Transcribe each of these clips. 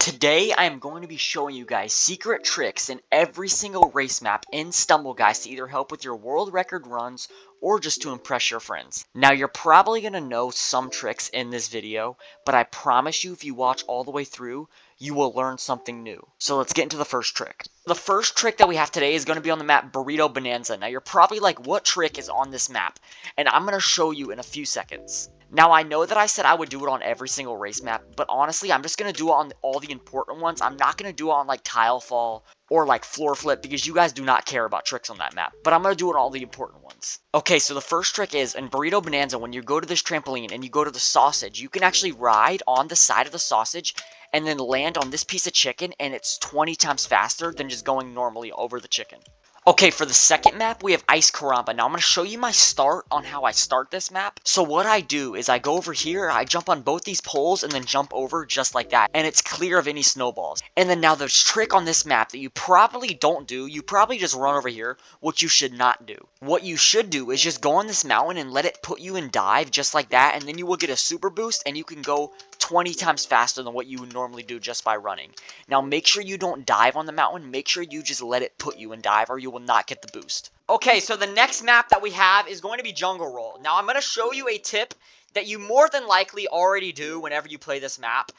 Today, I am going to be showing you guys secret tricks in every single race map in Stumble, guys, to either help with your world record runs or just to impress your friends. Now, you're probably going to know some tricks in this video, but I promise you if you watch all the way through, you will learn something new. So let's get into the first trick. The first trick that we have today is going to be on the map Burrito Bonanza. Now, you're probably like, what trick is on this map? And I'm going to show you in a few seconds. Now, I know that I said I would do it on every single race map, but honestly, I'm just going to do it on all the important ones. I'm not going to do it on, like, tile fall or, like, floor flip, because you guys do not care about tricks on that map. But I'm going to do it on all the important ones. Okay, so the first trick is, in Burrito Bonanza, when you go to this trampoline and you go to the sausage, you can actually ride on the side of the sausage and then land on this piece of chicken, and it's 20 times faster than just going normally over the chicken. Okay, for the second map, we have Ice Caramba. Now, I'm going to show you my start on how I start this map. So what I do is I go over here, I jump on both these poles, and then jump over just like that. And it's clear of any snowballs. And then now the trick on this map that you probably don't do, you probably just run over here, what you should not do. What you should do is just go on this mountain and let it put you in dive just like that. And then you will get a super boost, and you can go 20 times faster than what you would normally do just by running. Now, make sure you don't dive on the mountain. Make sure you just let it put you in dive, or you will not get the boost. Okay, so the next map that we have is going to be Jungle Roll. Now, I'm going to show you a tip that you more than likely already do whenever you play this map,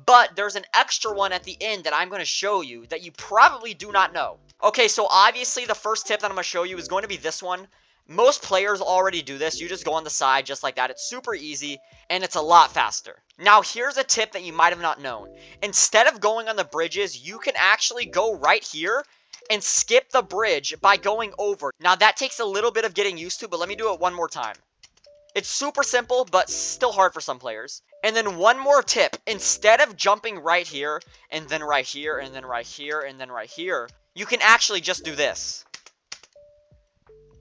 but there's an extra one at the end that I'm going to show you that you probably do not know. Okay, so obviously the first tip that I'm going to show you is going to be this one. Most players already do this. You just go on the side just like that. It's super easy, and it's a lot faster. Now, here's a tip that you might have not known. Instead of going on the bridges, you can actually go right here and skip the bridge by going over. Now, that takes a little bit of getting used to, but let me do it one more time. It's super simple, but still hard for some players. And then one more tip. Instead of jumping right here, and then right here, and then right here, and then right here, you can actually just do this.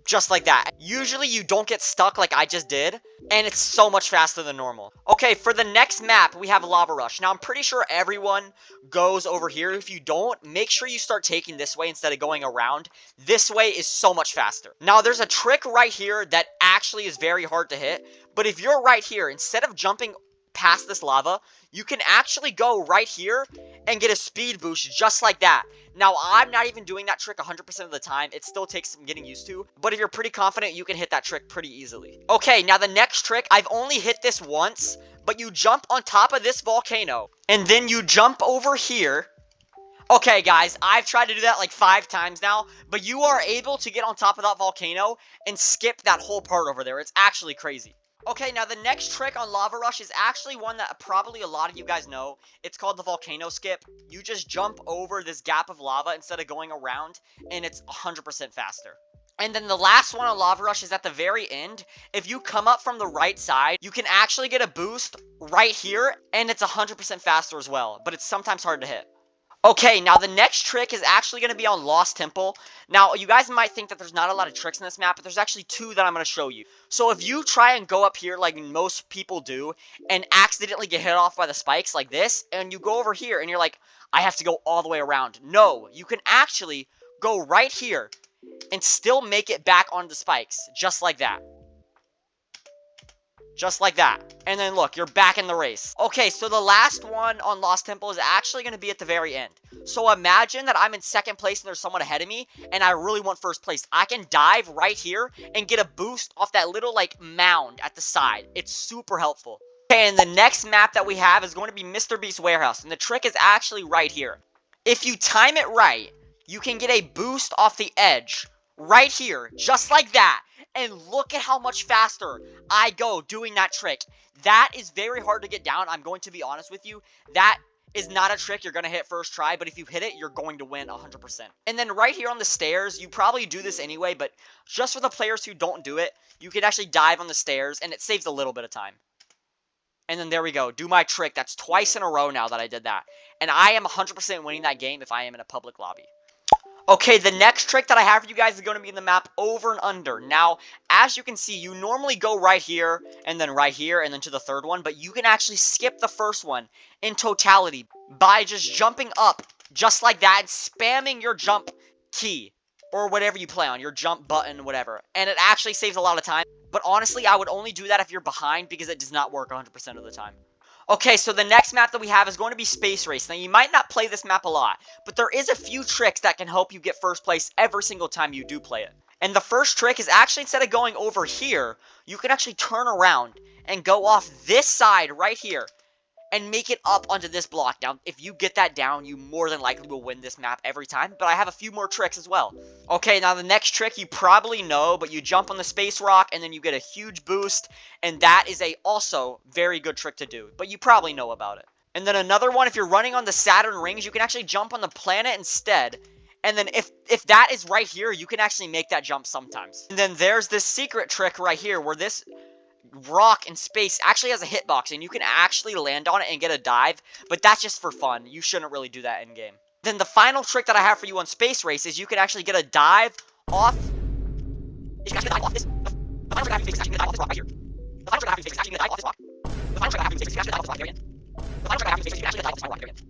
Just like that. Usually you don't get stuck like I just did, and it's so much faster than normal. Okay, for the next map, we have Lava Rush. Now, I'm pretty sure everyone goes over here. If you don't, make sure you start taking this way instead of going around. This way is so much faster. Now, there's a trick right here that actually is very hard to hit, but if you're right here, instead of jumping past this lava, you can actually go right here and get a speed boost just like that. Now, I'm not even doing that trick 100% of the time. It still takes some getting used to, but if you're pretty confident, you can hit that trick pretty easily. Okay, now the next trick, I've only hit this once, but you jump on top of this volcano, and then you jump over here. Okay, guys, I've tried to do that like 5 times now, but you are able to get on top of that volcano and skip that whole part over there. It's actually crazy. Okay, now the next trick on Lava Rush is actually one that probably a lot of you guys know. It's called the volcano skip. You just jump over this gap of lava instead of going around, and it's 100% faster. And then the last one on Lava Rush is at the very end. If you come up from the right side, you can actually get a boost right here, and it's 100% faster as well, but it's sometimes hard to hit. Okay, now the next trick is actually going to be on Lost Temple. Now, you guys might think that there's not a lot of tricks in this map, but there's actually 2 that I'm going to show you. So if you try and go up here like most people do and accidentally get hit off by the spikes like this, and you go over here and you're like, I have to go all the way around. No, you can actually go right here and still make it back on the spikes, just like that. Just like that. And then look, you're back in the race. Okay, so the last one on Lost Temple is actually going to be at the very end. So imagine that I'm in second place and there's someone ahead of me, and I really want first place. I can dive right here and get a boost off that little, like, mound at the side. It's super helpful. Okay, and the next map that we have is going to be Mr. Beast's Warehouse, and the trick is actually right here. If you time it right, you can get a boost off the edge right here, just like that. And look at how much faster I go doing that trick. That is very hard to get down. I'm going to be honest with you. That is not a trick you're going to hit first try, but if you hit it, you're going to win 100%. And then right here on the stairs, you probably do this anyway, but just for the players who don't do it, you can actually dive on the stairs, and it saves a little bit of time. And then there we go. Do my trick. That's twice in a row now that I did that. And I am 100% winning that game if I am in a public lobby. Okay, the next trick that I have for you guys is going to be in the map Over and Under. Now, as you can see, you normally go right here, and then to the third one, but you can actually skip the first one in totality by just jumping up, just like that, and spamming your jump key, or whatever you play on, your jump button, whatever. And it actually saves a lot of time, but honestly, I would only do that if you're behind, because it does not work 100% of the time. Okay, so the next map that we have is going to be Space Race. Now, you might not play this map a lot, but there is a few tricks that can help you get first place every single time you do play it. And the first trick is actually, instead of going over here, you can actually turn around and go off this side right here and make it up onto this block. Now, if you get that down, you more than likely will win this map every time, but I have a few more tricks as well. Okay, now the next trick you probably know, but you jump on the space rock and then you get a huge boost, and that is a also very good trick to do, but you probably know about it. And then another one, if you're running on the Saturn rings, you can actually jump on the planet instead. And then if that is right here, you can actually make that jump sometimes. And then there's this secret trick right here where this rock in space actually has a hitbox, and you can actually land on it and get a dive, but that's just for fun. You shouldn't really do that in game. Then the final trick that I have for you on Space Race is you can actually get a dive off. You can actually dive off this. The final trick I have you fix is actually dive off this rock right here. The final trick I have you fix is actually dive off this rock. The final trick I have you fix is actually dive off this rock here again. The final trick I have you fix is actually dive off this rock here again.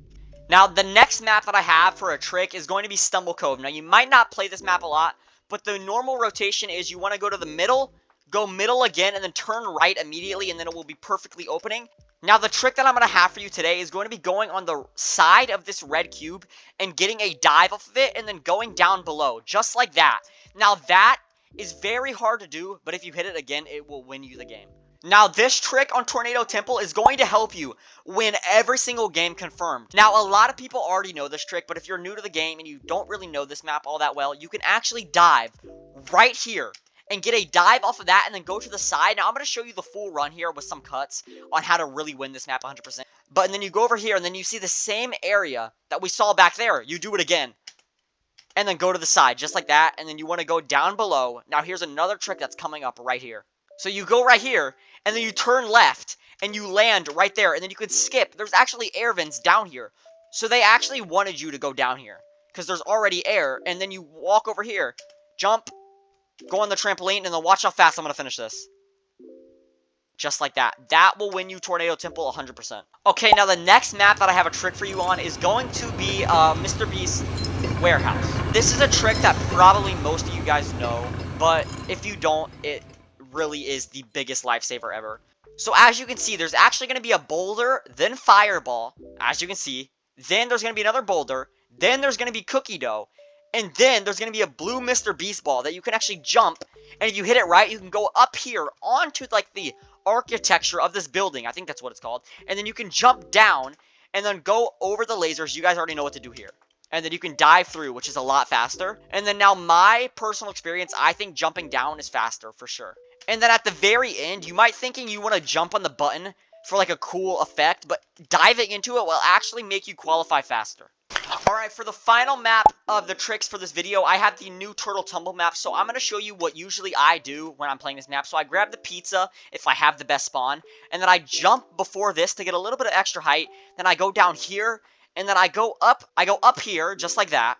Now, the next map that I have for a trick is going to be Tumble Cove. Now, you might not play this map a lot, but the normal rotation is you want to go to the middle, go middle again, and then turn right immediately, and then it will be perfectly opening. Now, the trick that I'm going to have for you today is going to be going on the side of this red cube and getting a dive off of it, and then going down below, just like that. Now, that is very hard to do, but if you hit it again, it will win you the game. Now, this trick on Tornado Temple is going to help you win every single game confirmed. Now, a lot of people already know this trick, but if you're new to the game and you don't really know this map all that well, you can actually dive right here and get a dive off of that and then go to the side. Now, I'm going to show you the full run here with some cuts on how to really win this map 100%. But and then you go over here and then you see the same area that we saw back there. You do it again. And then go to the side just like that. And then you want to go down below. Now, here's another trick that's coming up right here. So you go right here and then you turn left and you land right there. And then you can skip. There's actually air vents down here. So they actually wanted you to go down here because there's already air. And then you walk over here, jump, go on the trampoline, and then watch how fast I'm going to finish this. Just like that. That will win you Tornado Temple 100%. Okay, now the next map that I have a trick for you on is going to be Mr. Beast's Warehouse. This is a trick that probably most of you guys know, but if you don't, it really is the biggest lifesaver ever. So as you can see, there's actually going to be a boulder, then fireball, as you can see. Then there's going to be another boulder. Then there's going to be cookie dough. And then there's going to be a blue Mr. Beast ball that you can actually jump. And if you hit it right, you can go up here onto like the architecture of this building. I think that's what it's called. And then you can jump down and then go over the lasers. You guys already know what to do here. And then you can dive through, which is a lot faster. And then now my personal experience, I think jumping down is faster for sure. And then at the very end, you might thinking you want to jump on the button for like a cool effect, but diving into it will actually make you qualify faster. Alright, for the final map of the tricks for this video, I have the new Turtle Tumble map, so I'm going to show you what usually I do when I'm playing this map. So I grab the pizza, if I have the best spawn, and then I jump before this to get a little bit of extra height, then I go down here, and then I go up here, just like that.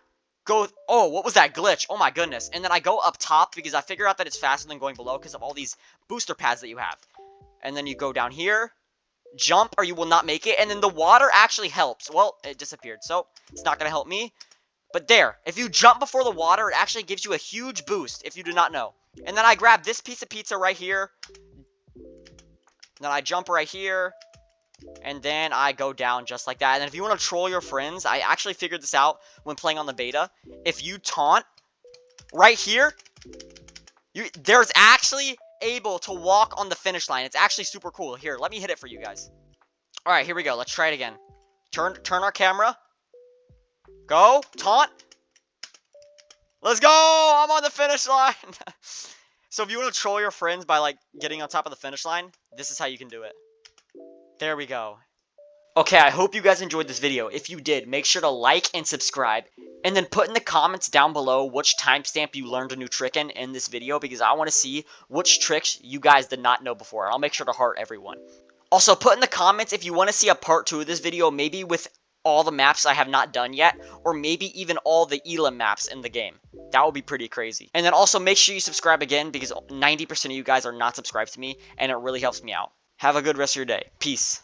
Oh, what was that glitch? Oh my goodness. And then I go up top, because I figure out that it's faster than going below, because of all these booster pads that you have. And then you go down here, jump, or you will not make it, and then the water actually helps. Well, it disappeared, so it's not going to help me. But there, if you jump before the water, it actually gives you a huge boost, if you do not know. And then I grab this piece of pizza right here. Then I jump right here. And then I go down just like that. And if you want to troll your friends, I actually figured this out when playing on the beta. If you taunt right here, there's actually able to walk on the finish line. It's actually super cool. Here, let me hit it for you guys. Alright, here we go. Let's try it again. Turn our camera. Go. Taunt. Let's go. I'm on the finish line. So if you want to troll your friends by like getting on top of the finish line, this is how you can do it. There we go. Okay, I hope you guys enjoyed this video. If you did, make sure to like and subscribe. And then put in the comments down below which timestamp you learned a new trick in this video, because I want to see which tricks you guys did not know before. I'll make sure to heart everyone. Also, put in the comments if you want to see a part 2 of this video, maybe with all the maps I have not done yet, or maybe even all the Elam maps in the game. That would be pretty crazy. And then also make sure you subscribe again, because 90% of you guys are not subscribed to me, and it really helps me out. Have a good rest of your day. Peace.